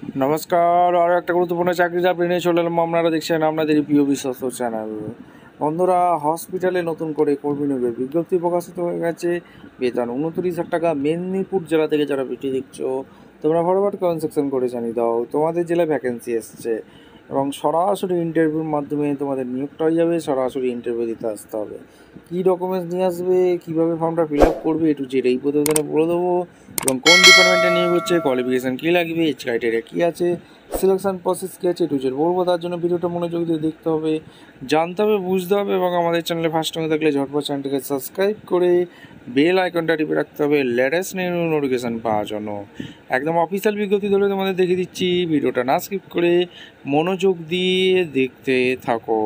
নমস্কার, আরও একটা গুরুত্বপূর্ণ চাকরির আপডেট নিয়ে চলে এলাম। আপনারা দেখছেন আপনাদের প্রিয় বিশ্বস্ত চ্যানেল। বন্ধুরা, হসপিটালে নতুন করে কর্মী নিয়োগের বিজ্ঞপ্তি প্রকাশিত হয়ে গেছে। বেতন 29,000 টাকা। মেদিনীপুর জেলা থেকে যারা ভিডিও দেখছো, তোমরা ফরওয়ার্ড কমেন্ট সেকশন করে জানিয়ে দাও তোমাদের জেলায় ভ্যাকেন্সি এসছে, এবং সরাসরি ইন্টারভিউর মাধ্যমে তোমাদের নিয়োগটা হয়ে যাবে। সরাসরি ইন্টারভিউ দিতে আসতে হবে। কী ডকুমেন্টস নিয়ে আসবে, কীভাবে ফর্মটা ফিল আপ করবে, একটু যেটাই প্রতিবেদনে বলে দেবো। এবং কোন ডিপার্টমেন্টে নিয়োগ হচ্ছে, কোয়ালিফিকেশান কী লাগবে, এজ ক্রাইটেরিয়া কী আছে, সিলেকশন প্রসেস কী আছে, টুজের বলবো। তার জন্য ভিডিওটা মনোযোগ দিয়ে দেখতে হবে, জানতে হবে, বুঝতে হবে। এবং আমাদের চ্যানেলে ফার্স্ট টাইম থাকলে ঝটপট চ্যানেলটিকে সাবস্ক্রাইব করে বেল আইকনটা টিপে রাখতে হবে লেটেস্ট নিউ নোটিফিকেশান পাওয়ার জন্য। একদম অফিসিয়াল বিজ্ঞপ্তি ধরে তোমাদের দেখিয়ে দিচ্ছি, ভিডিওটা না স্কিপ করে মনোযোগ দিয়ে দেখতে থাকো।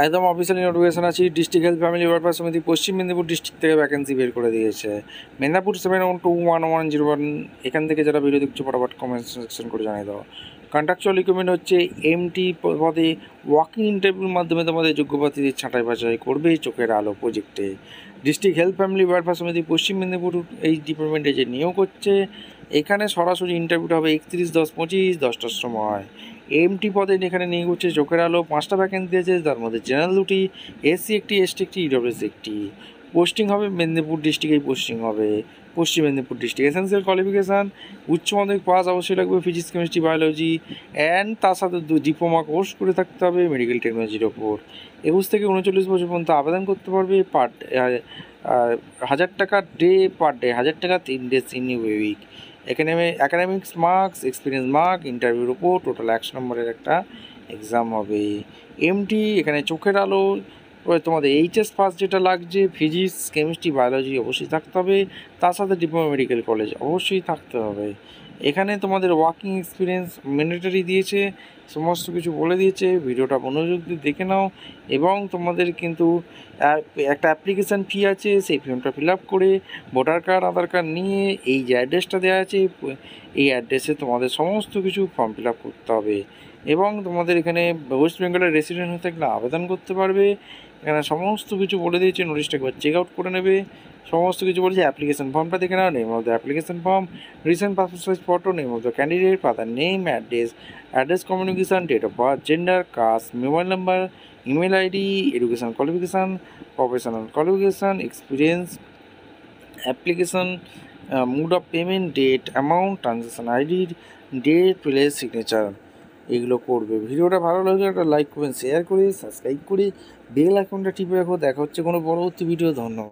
একদম অফিসিয়ালি নোটিফিকেশন আছে। ডিস্ট্রিক্ট হেলথ ফ্যামিলি ওয়েলফেয়ার সমিতি পশ্চিম মেদিনীপুর ডিস্ট্রিক্ট থেকে ভ্যাকেন্সি বের করে দিয়েছে। মেদিনীপুর 71210101। এখান থেকে যারা ভিডিও দেখছো ফটাফট কমেন্ট সেকশন করে জানিয়ে দাও। কন্ট্রাকচুয়াল রিক্রুটমেন্ট হচ্ছে এমটি পদে ওয়াকিং ইন্টারভিউর মাধ্যমে তোমাদের যোগ্য প্রার্থীদের ছাঁটাই বাছাই করবে চোখের আলো প্রজেক্টে। ডিস্ট্রিক্ট হেলথ ফ্যামিলি ওয়েলফেয়ার সমিতি পশ্চিম মেদিনীপুর এই ডিপার্টমেন্টে যে নিয়োগ হচ্ছে, এখানে সরাসরি ইন্টারভিউটা হবে 31/10/25 10টার সময়। এমটি পদে এখানে নিয়োগ হচ্ছে চোখের আলো। 5টা ভ্যাকেন্সি আছে, তার মধ্যে জেনারেল 2টি, এসসি 1টি, এসটি 1টি, ইডব্লিউএস 1টি। পোস্টিং হবে মেদিনীপুর ডিস্ট্রিক্টেই পোস্টিং হবে, পশ্চিম মেদিনীপুর ডিস্ট্রিক্ট। এসেন্সিয়াল কোয়ালিফিকেশান উচ্চ মাধ্যমিক পাস অবশ্যই লাগবে, ফিজিক্স কেমিস্ট্রি বায়োলজি, অ্যান্ড তার সাথে ডিপ্লোমা কোর্স করে থাকতে হবে মেডিকেল টেকনোলজির ওপর। 21 থেকে 39 বছর পর্যন্ত আবেদন করতে পারবে। 1,000 টাকা ডে পার ডে, 1,000 টাকা 3 ডেজ ইন উইক। এখানে অ্যাকাডেমিক্স মার্কস, এক্সপিরিয়েন্স মার্ক, ইন্টারভিউর ওপর টোটাল 100 নম্বরের একটা এক্সাম হবে। এমটি এখানে চোখের আলো তোমাদের এইচএস পাস যেটা লাগছে, ফিজিক্স কেমিস্ট্রি বায়োলজি অবশ্যই থাকতে হবে, তার সাথে ডিপ্লোমা মেডিকেল কলেজ অবশ্যই থাকতে হবে। এখানে তোমাদের ওয়ার্কিং এক্সপিরিয়েন্স ম্যান্ডেটরি দিয়েছে, সমস্ত কিছু বলে দিয়েছে। ভিডিওটা মনোযোগ দিয়ে দেখে নাও। এবং তোমাদের কিন্তু একটা অ্যাপ্লিকেশান ফি আছে, সেই ফর্মটা ফিল আপ করে ভোটার কার্ড, আধার কার্ড নিয়ে এই যে অ্যাড্রেসটা দেওয়া আছে, এই অ্যাড্রেসে তোমাদের সমস্ত কিছু ফর্ম ফিল আপ করতে হবে। এবং তোমাদের এখানে ওয়েস্ট বেঙ্গলের রেসিডেন্ট হয়ে থাকলে আবেদন করতে পারবে। এখানে সমস্ত কিছু বলে দিয়েছে, নোটিশটা একবার চেক আউট করে নেবে। সমস্ত কিছু বলেছে। অ্যাপ্লিকেশন ফর্মটা দেখে নাও। Name of the application form, recent passport size photo, name of the candidate, father name, address communication, date of birth, gender, caste, mobile number, email ID, education qualification, professional qualification, experience, application, mode of payment, date, amount, transaction ID, date, place, signature, এগুলো করবে। ভিডিওটা ভালো লাগলে একটা like করবেন, share করে subscribe করে bell আইকনটা টিপে রাখো। দেখা হচ্ছে কোনো পরবর্তী ভিডিও। ধন্যবাদ।